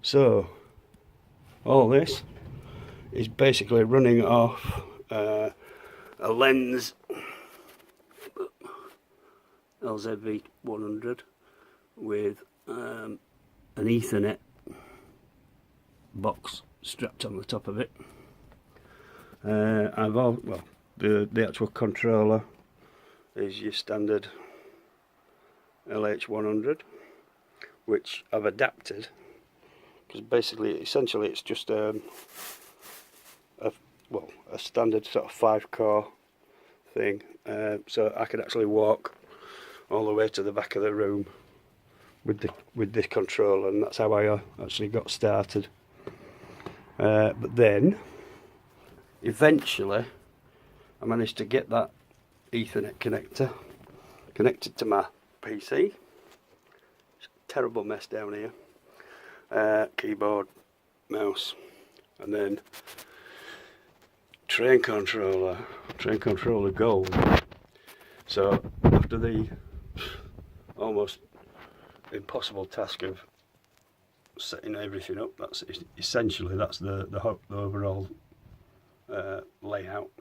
So all this is basically running off a Lenz LZV 100 with an Ethernet box strapped on the top of it. The actual controller is your standard LH100, which I've adapted because essentially it's just a standard sort of 5-core thing, so I can actually walk all the way to the back of the room with this controller, and that's how I actually got started. But then eventually I managed to get that Ethernet connector connected to my PC. It's a terrible mess down here. Keyboard, mouse, and then TrainController Gold. So after the almost impossible task of setting everything up, that's the overall layout.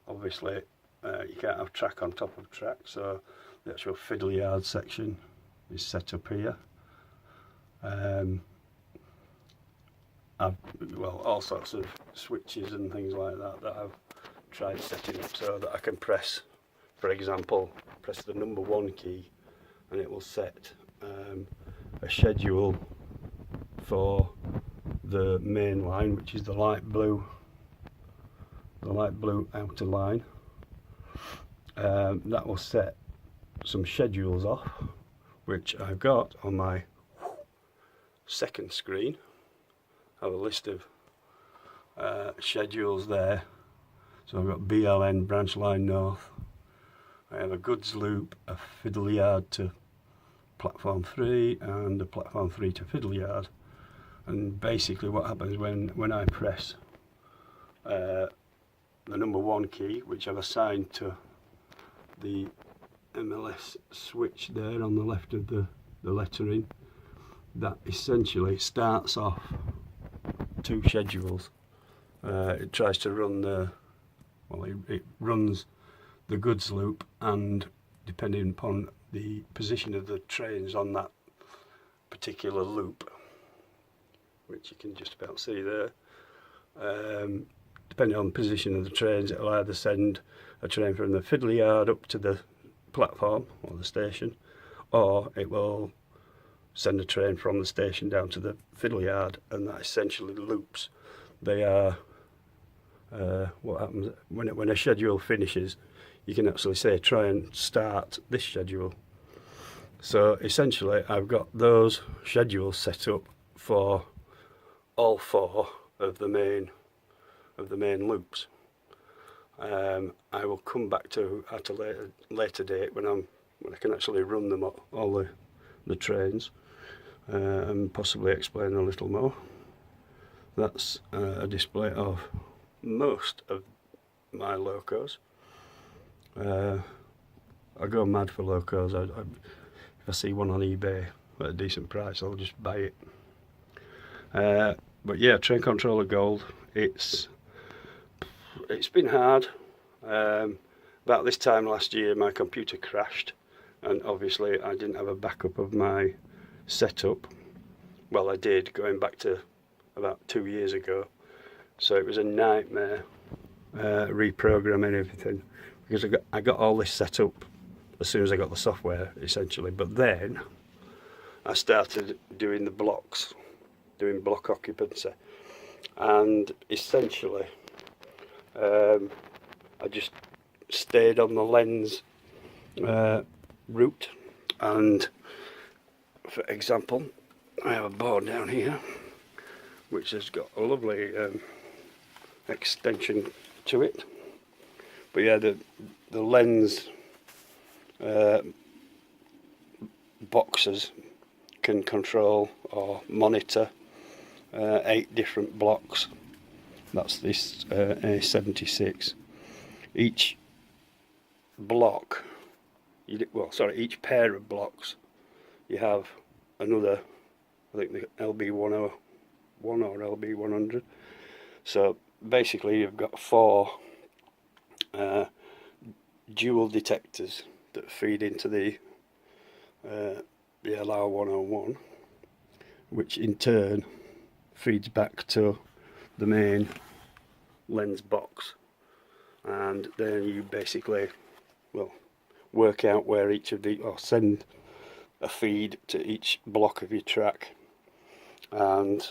Obviously you can't have track on top of track, so the actual fiddle yard section is set up here. All sorts of switches and things like that I've tried setting up so that I can press, for example, press the number 1 key and it will set a schedule for the main line, which is the light blue outer line. That will set some schedules off, which I've got on my second screen. I have a list of schedules there. So I've got BLN, branch line north. I have a goods loop, a fiddle yard to platform 3, and a platform 3 to fiddle yard. And basically what happens when I press the number 1 key, which I've assigned to the MLS switch there on the left of the lettering, that essentially starts off 2 schedules. It tries to run it runs the goods loop, and depending upon the position of the trains on that particular loop, which you can just about see there, depending on the position of the trains, it'll either send a train from the fiddle yard up to the platform or the station, or it will send a train from the station down to the fiddle yard, and that essentially loops. They are what happens when a schedule finishes, you can actually say try and start this schedule. So essentially I've got those schedules set up for all 4 of the main loops. I will come back to at a later date when I can actually run them all the trains, and possibly explain a little more. That's a display of most of my locos. I go mad for locos. If I see one on eBay at a decent price, I'll just buy it. But yeah, TrainController Gold. It's been hard. About this time last year, my computer crashed, and obviously I didn't have a backup of my setup. Well, I did, going back to about 2 years ago. So it was a nightmare reprogramming everything, because I got all this set up as soon as I got the software, essentially. But then I started doing the blocks, doing block occupancy, and essentially I just stayed on the Lenz route. And for example, I have a board down here which has got a lovely extension to it. But yeah, the Lenz boxes can control or monitor 8 different blocks. That's this A76. Each block, each pair of blocks, you have another I think the LB101 or LB100. So basically you've got 4 dual detectors that feed into the LR101, which in turn feeds back to the main Lenz box, and then you basically, well, work out where each of the, or send a feed to each block of your track. And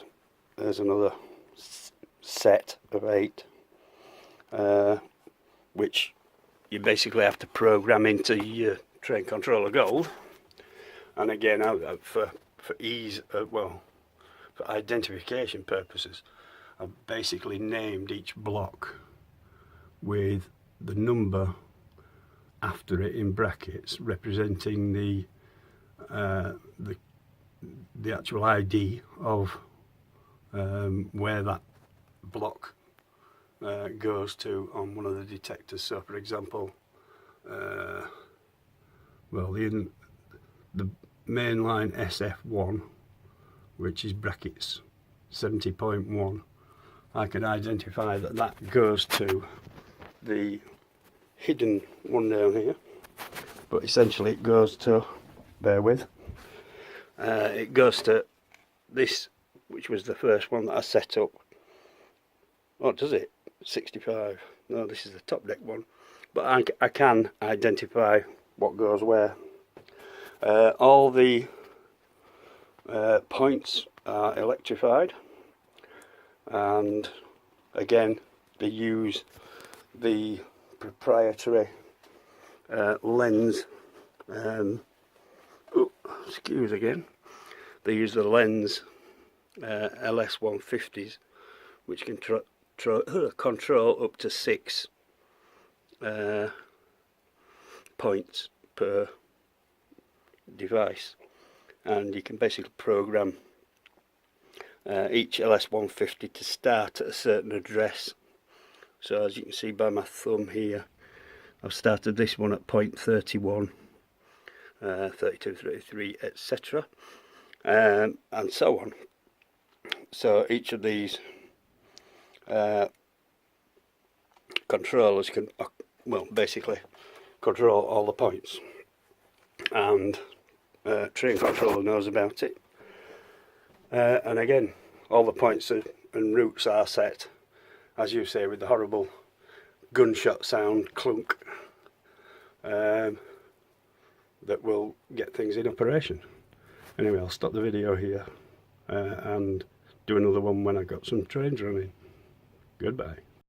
there's another set of 8 which you basically have to program into your TrainController Gold. And again, for ease, well, for identification purposes, I've basically named each block with the number after it in brackets, representing the actual ID of where that block goes to on one of the detectors. So for example, well, the main line SF1, which is brackets 70.1, I can identify that that goes to the hidden one down here, but essentially it goes to, bear with, it goes to this, which was the first one that I set up. Oh, does it? 65. No, this is the top deck one, but I can identify what goes where. All the points are electrified, and again they use the proprietary Lenz, excuse again, they use the Lenz LS150s, which can control up to 6 points per device, and you can basically program each LS150 to start at a certain address. So as you can see by my thumb here, I've started this one at point 31, 32, 33, etc., and so on. So each of these controllers can, well, basically control all the points, and TrainController knows about it. And again, all the points and routes are set, as you say, with the horrible gunshot sound clunk that will get things in operation. Anyway, I'll stop the video here and do another one when I've got some trains running. Goodbye.